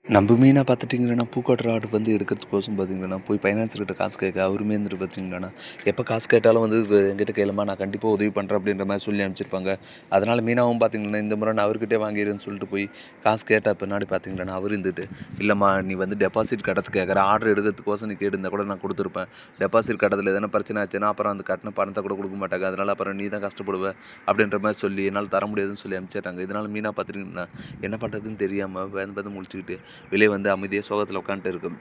நம்ம மெயினா பார்த்துட்டிங்கன்னா, பூக்கட்டுற ஆர்டர் வந்து எடுக்கிறதுக்கோசம் பார்த்தீங்கன்னா, போய் ஃபைனான்ஸர்கிட்ட காசு கேட்க அவருமே இருந்துட்டு பார்த்தீங்கன்னா, எப்போ காசு கேட்டாலும் வந்து என்கிட்ட கேளும்மா நான் கண்டிப்பா உதவி பண்ணுறேன் அப்படின்ற மாரி சொல்லி அனுப்பிச்சிருப்பாங்க. அதனால மீனாவும் பார்த்தீங்கன்னா, இந்த முறை நான் அவர்கிட்டயே வாங்கிர்றேன்னு சொல்லிட்டு போய் காசு கேட்ட பின்னாடி பார்த்தீங்கன்னா, அவரு இருந்துட்டு, இல்லம்மா நீ வந்து டெபாசிட் கட்டறதுக்கு கேட்குற, ஆர்டர் எடுக்கிறதுக்கோசம் நீ கேட்டிருந்தா கூட நான் குடுத்துருப்பேன். டெபாசிட் கட்டுறதுல எதனா பிரச்சனை ஆச்சுன்னா, அப்புறம் அந்த கட்டின பணத்த கூட குடுக்க மாட்டாங்க. அதனால அப்புறம் நீ தான் கஷ்டப்படுவ அப்படின்ற மாரி சொல்லி என்னால தர முடியாதுன்னு சொல்லி அனுப்பிச்சிடுறாங்க. இதனால மீனா பார்த்துட்டீங்கன்னா, என்ன பண்ணுறதுன்னு தெரியாம பயந்து பயந்து முழிச்சுக்கிட்டு வெளியே வந்து அமைதியா சோகத்துல உட்காந்துட்டு இருக்கும்.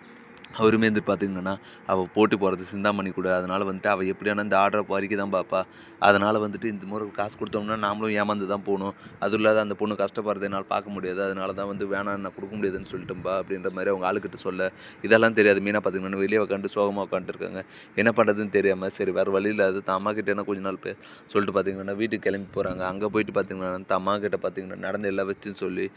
அவருமே வந்து பார்த்தீங்கன்னா, அவ போட்டி போடுறது சிந்தாமணி கூட. அதனால வந்துட்டு அவ எப்படியானா இந்த ஆர்டர பறிக்க தான் பார்ப்பா. அதனால வந்துட்டு இந்த முறை காசு குடுத்தோம்னா நாமளும் ஏமாந்து தான் போணும். அதுவும் இல்லாத அந்த பொண்ணு கஷ்டப்படுறத என்னால பார்க்க முடியாது. அதனால தான் வந்து வேணாம் நான் குடுக்க முடியாதுன்னு சொல்லிட்டேன்பா அப்படின்ற மாரி அவங்க ஆளுகிட்ட சொல்ல, இதெல்லாம் தெரியாது. மீனா பார்த்தீங்கன்னா, வெளிய உட்காந்துட்டு சோகமா உட்காந்துட்டுருக்காங்க. என்ன பண்ணுறதுன்னு தெரியாம, சரி வேற வழி இல்லாத தான் அம்மா கிட்டேனா கொஞ்ச நாள் சொல்லிட்டு பார்த்தீங்கன்னா, வீட்டுக்கு கிளம்பி போறாங்க. அங்க போயிட்டு பார்த்தீங்கன்னா, தன் அம்மா கிட்ட பார்த்தீங்கன்னா, நடந்த எல்லா விஷயத்தையும் சொல்லி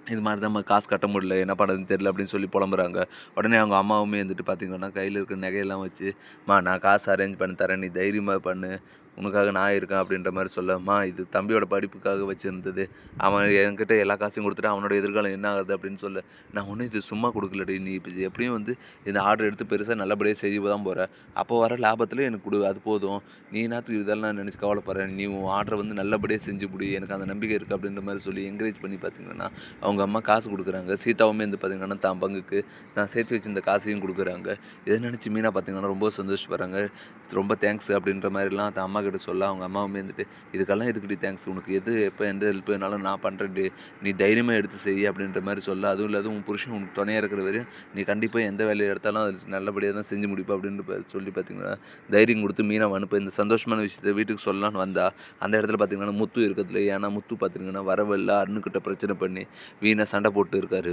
இது மாரி தான்ம்மா காசு கட்ட முடியல. என்ன பண்ணுறதுன்னு தெரியல அப்படின்னு சொல்லி புலம்புறாங்க. உடனே அவங்க அம்மாவுமே வந்துட்டு பார்த்தீங்கன்னா, கையில இருக்கிற நகையெல்லாம் வச்சு, "அம்மா நான் காசு அரேஞ்ச் பண்ணி தரேன். நீ தைரியமா பண்ணு. உனக்காக நான் இருக்கேன்." அப்படின்ற மாரி சொல்ல, "அம்மா இது தம்பியோட படிப்புக்காக வச்சிருந்தது. அவன் என்கிட்ட எல்லா காசையும் குடுத்துட்டான். அவனோட எதிர்காலம் என்ன ஆகுறது?" அப்படின்னு சொல்ல, "நான் ஒண்ணும் இது சும்மா குடுக்கலடி. நீ இப்ப எப்படியும் வந்து இந்த ஆர்டர் எடுத்து பெருசா நல்லபடியா செய்ய தான் போற. அப்போ வர லாபத்தில எனக்கு குடு. அது போதும். நீ என்னாத்துக்கு இதெல்லாம் நினைச்சு கவலைப்படுற? நீ உன் ஆர்டர வந்து நல்லபடியா செஞ்சு முடி. எனக்கு அந்த நம்பிக்கை இருக்கு." அப்படின்ற மாரி சொல்லி என்கரேஜ் பண்ணி பார்த்தீங்கன்னா அவங்க அம்மா காசு குடுக்குறாங்க. சீதாவுமே வந்து பார்த்தீங்கன்னா, தான் பங்குக்கு நான் சேர்த்து வச்சிருந்த காசையும் குடுக்குறாங்க. இத நினைச்சு மீனா பார்த்தீங்கன்னா, ரொம்ப சந்தோஷப்படுறாங்க. ரொம்ப தேங்க்ஸ் அப்படின்ற மாரிலாம் தான் அம்மாகிட்ட சொல்ல, அவங்க அம்மாவுமே வந்துட்டு, "இதுக்கெல்லாம் எதுக்குடி தேங்க்ஸ்? உனக்கு எது எப்ப எந்த ஹெல்ப் வேணாலும் நான் பண்றேன்டி. நீ தைரியமா எடுத்து செய்." அப்படின்ற மாரி சொல்ல, அதுவும் இல்லாத உன் புருஷன் உனக்கு துணையா இருக்கிற வரையும், நீ கண்டிப்பா எந்த வேலைய எடுத்தாலும் அது நல்லபடியா தான் செஞ்சு முடிப்ப அப்படின்னு சொல்லி பார்த்தீங்கன்னா, தைரியம் குடுத்து மீனாவ அனுப்ப இந்த சந்தோஷமான விஷயத்த வீட்டுக்கு சொல்லலான்னு வந்தா, அந்த இடத்துல பார்த்தீங்கன்னா, முத்து இருக்கத்துல ஏன்னா முத்து பார்த்தீங்கன்னா, வரவழில அருணுகிட்ட பிரச்சனை பண்ணி வீணா சண்டை போட்டு இருக்காரு.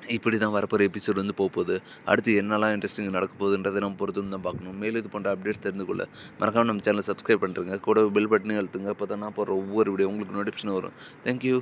இப்படி தான் வரப்போற எபிசோட் வந்து போப்போது. அடுத்து என்னலாம் இன்ட்ரெஸ்டிங் நடக்க போகுதுன்றத நம்ம பொறுத்து தான் பார்க்கணும். மேலும் இது போன்ற அப்டேட்ஸ் தெரிந்து கொள்ள மறக்காம நம்ம சேனல சப்ஸ்கிரைப் பண்ணிருங்க. கூட பெல் பட்டனையும் அழுத்துங்க. அப்ப தான் நான் போடுற ஒவ்வொரு வீடியோ உங்களுக்கு நோட்டிஃபிகேஷன் வரும். Thank you.